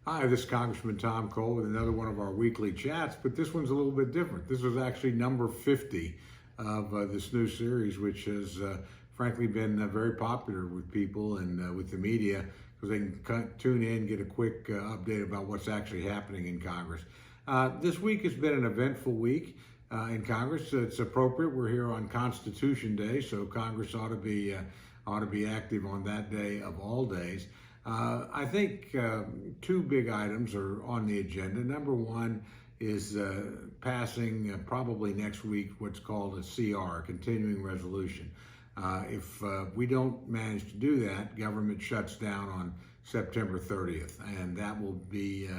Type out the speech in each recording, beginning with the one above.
Hi, this is Congressman Tom Cole with another one of our weekly chats, but this one's a little bit different. This was actually number 50 of this new series, which has frankly been very popular with people and with the media because they can tune in, get a quick update about what's actually happening in Congress. This week has been an eventful week in Congress. It's appropriate. We're here on Constitution Day, so Congress ought to be active on that day of all days. I think two big items are on the agenda. Number one is passing probably next week what's called a CR, a continuing resolution. If we don't manage to do that, government shuts down on September 30th, and that will be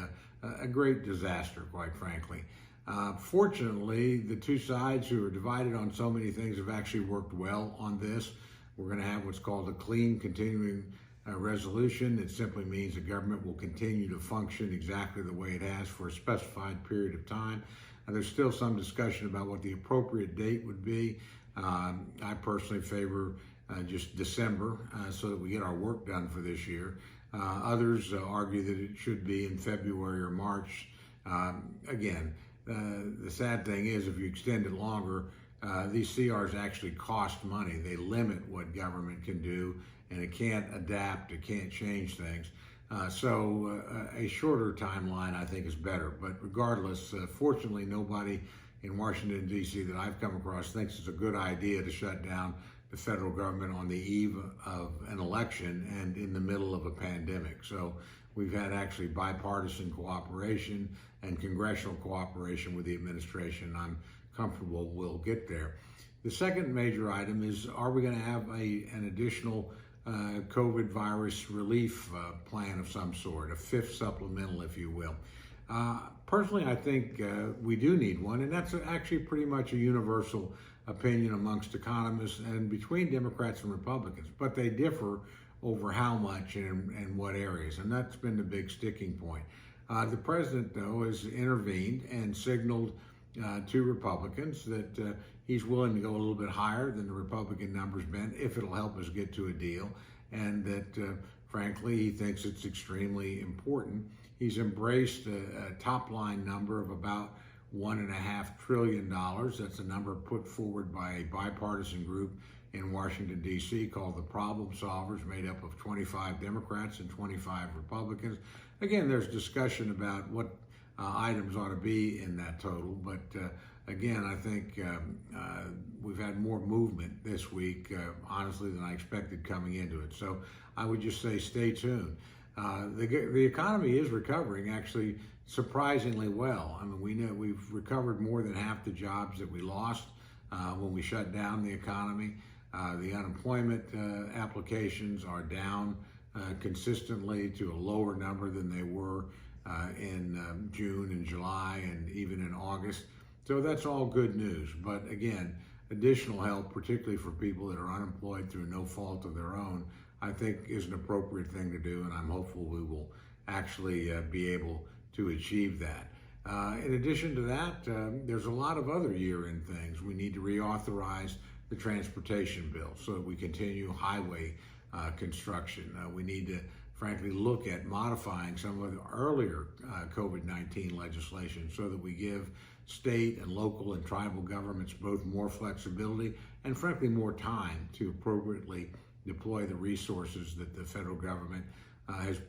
a great disaster, quite frankly. Fortunately, the two sides who are divided on so many things have actually worked well on this. We're going to have what's called a clean continuing resolution. It simply means the government will continue to function exactly the way it has for a specified period of time. There's still some discussion about what the appropriate date would be. I personally favor just December so that we get our work done for this year. Others argue that it should be in February or March. Again, the sad thing is if you extend it longer, these CRs actually cost money. They limit what government can do, and it can't adapt, it can't change things. So a shorter timeline, I think, is better. But regardless, fortunately, nobody in Washington, D.C. that I've come across thinks it's a good idea to shut down the federal government on the eve of an election and in the middle of a pandemic. So we've had actually bipartisan cooperation and congressional cooperation with the administration. I'm comfortable we'll get there. The second major item is, are we going to have an additional COVID virus relief plan of some sort, a fifth supplemental, if you will? Personally, I think we do need one, and that's actually pretty much a universal opinion amongst economists and between Democrats and Republicans, but they differ over how much and what areas, and that's been the big sticking point. The president, though, has intervened and signaled to Republicans that he's willing to go a little bit higher than the Republican numbers been if it'll help us get to a deal, and that frankly he thinks it's extremely important. He's embraced a top line number of about $1.5 trillion. That's a number put forward by a bipartisan group in Washington, D.C. called the Problem Solvers, made up of 25 Democrats and 25 Republicans. Again, there's discussion about what items ought to be in that total, but again, I think we've had more movement this week, honestly, than I expected coming into it. So I would just say stay tuned. The economy is recovering actually surprisingly well. I mean, we know we've recovered more than half the jobs that we lost when we shut down the economy. The unemployment applications are down consistently to a lower number than they were in June and July and even in August. So that's all good news. But again, additional help, particularly for people that are unemployed through no fault of their own, I think is an appropriate thing to do, and I'm hopeful we will actually be able to achieve that. In addition to that, there's a lot of other year-end things. We need to reauthorize the transportation bill so that we continue highway construction. We need to frankly look at modifying some of the earlier COVID-19 legislation so that we give state and local and tribal governments both more flexibility and frankly more time to appropriately deploy the resources that the federal government has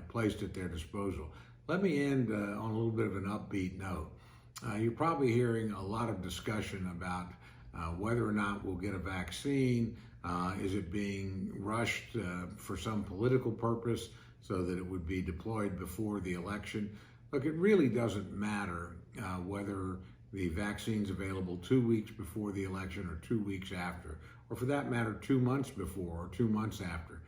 placed at their disposal. Let me end on a little bit of an upbeat note. You're probably hearing a lot of discussion about whether or not we'll get a vaccine. Is it being rushed for some political purpose so that it would be deployed before the election? Look, it really doesn't matter whether the vaccine's available 2 weeks before the election or 2 weeks after, or for that matter, 2 months before or 2 months after.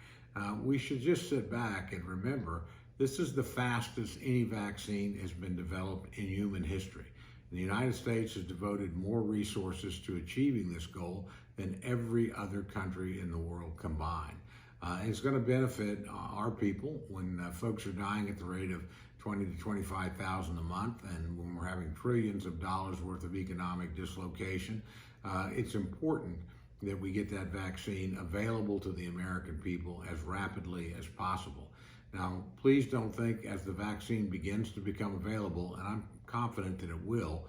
We should just sit back and remember this is the fastest any vaccine has been developed in human history. The United States has devoted more resources to achieving this goal than every other country in the world combined. It's going to benefit our people when folks are dying at the rate of 20 to 25,000 a month, and when we're having trillions of dollars worth of economic dislocation. It's important that we get that vaccine available to the American people as rapidly as possible. Now, please don't think as the vaccine begins to become available, and I'm confident that it will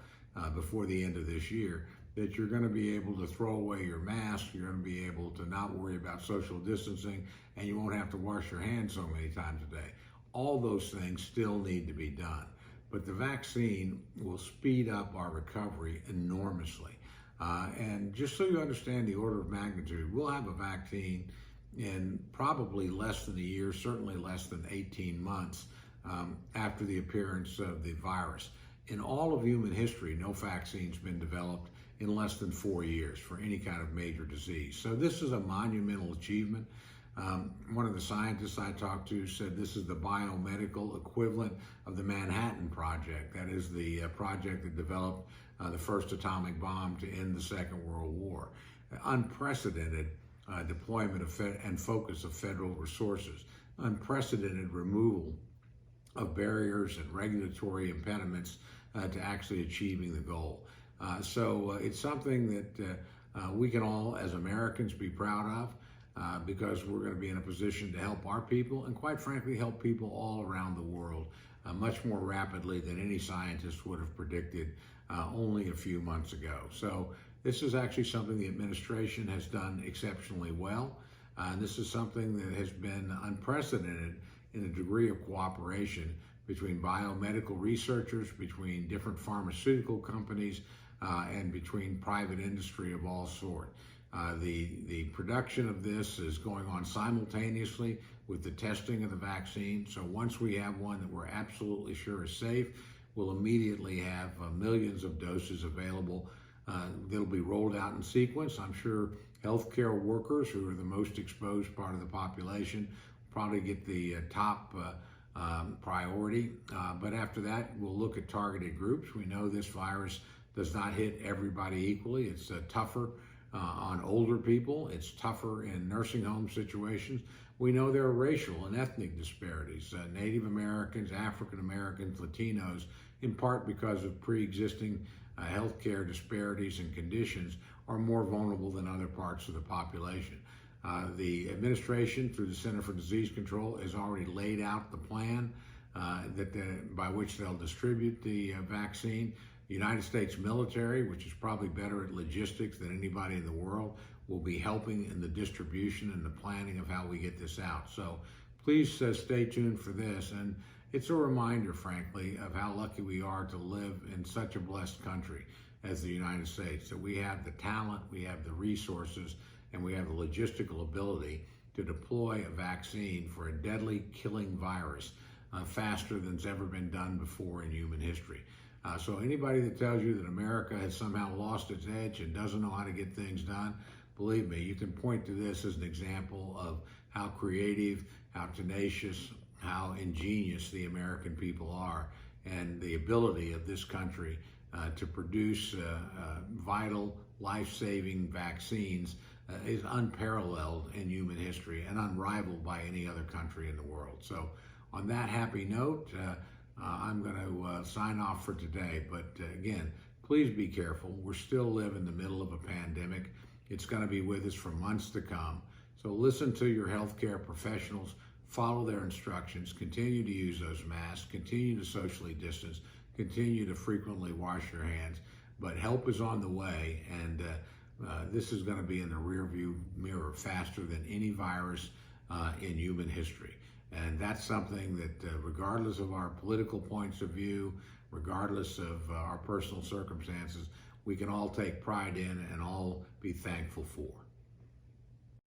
before the end of this year, that you're going to be able to throw away your mask, you're going to be able to not worry about social distancing, and you won't have to wash your hands so many times a day. All those things still need to be done. But the vaccine will speed up our recovery enormously. And just so you understand the order of magnitude, we'll have a vaccine in probably less than a year, certainly less than 18 months after the appearance of the virus. In all of human history, no vaccine's been developed in less than 4 years for any kind of major disease. So this is a monumental achievement. One of the scientists I talked to said this is the biomedical equivalent of the Manhattan Project. That is the project that developed the first atomic bomb to end the Second World War. Unprecedented deployment of and focus of federal resources, unprecedented removal of barriers and regulatory impediments to actually achieving the goal. So it's something that we can all, as Americans, be proud of. Because we're going to be in a position to help our people and, quite frankly, help people all around the world much more rapidly than any scientist would have predicted only a few months ago. So this is actually something the administration has done exceptionally well. This is something that has been unprecedented in a degree of cooperation between biomedical researchers, between different pharmaceutical companies, and between private industry of all sorts. The production of this is going on simultaneously with the testing of the vaccine. So once we have one that we're absolutely sure is safe, we'll immediately have millions of doses available. That'll be rolled out in sequence. I'm sure healthcare workers, who are the most exposed part of the population, probably get the top priority. But after that, we'll look at targeted groups. We know this virus does not hit everybody equally. It's tougher on older people. It's tougher in nursing home situations. We know there are racial and ethnic disparities. Native Americans, African Americans, Latinos, in part because of pre-existing healthcare disparities and conditions, are more vulnerable than other parts of the population. The administration, through the Center for Disease Control, has already laid out the plan by which they'll distribute the vaccine. The United States military, which is probably better at logistics than anybody in the world, will be helping in the distribution and the planning of how we get this out. So please stay tuned for this. And it's a reminder, frankly, of how lucky we are to live in such a blessed country as the United States, that we have the talent, we have the resources, and we have the logistical ability to deploy a vaccine for a deadly killing virus faster than's ever been done before in human history. So anybody that tells you that America has somehow lost its edge and doesn't know how to get things done, believe me, you can point to this as an example of how creative, how tenacious, how ingenious the American people are, and the ability of this country to produce vital, life-saving vaccines is unparalleled in human history and unrivaled by any other country in the world. So on that happy note, I'm going to sign off for today. But again, please be careful. We're still living in the middle of a pandemic. It's going to be with us for months to come. So listen to your healthcare professionals, follow their instructions, continue to use those masks, continue to socially distance, continue to frequently wash your hands. But help is on the way, and this is going to be in the rearview mirror faster than any virus in human history. And that's something that, regardless of our political points of view, regardless of our personal circumstances, we can all take pride in and all be thankful for.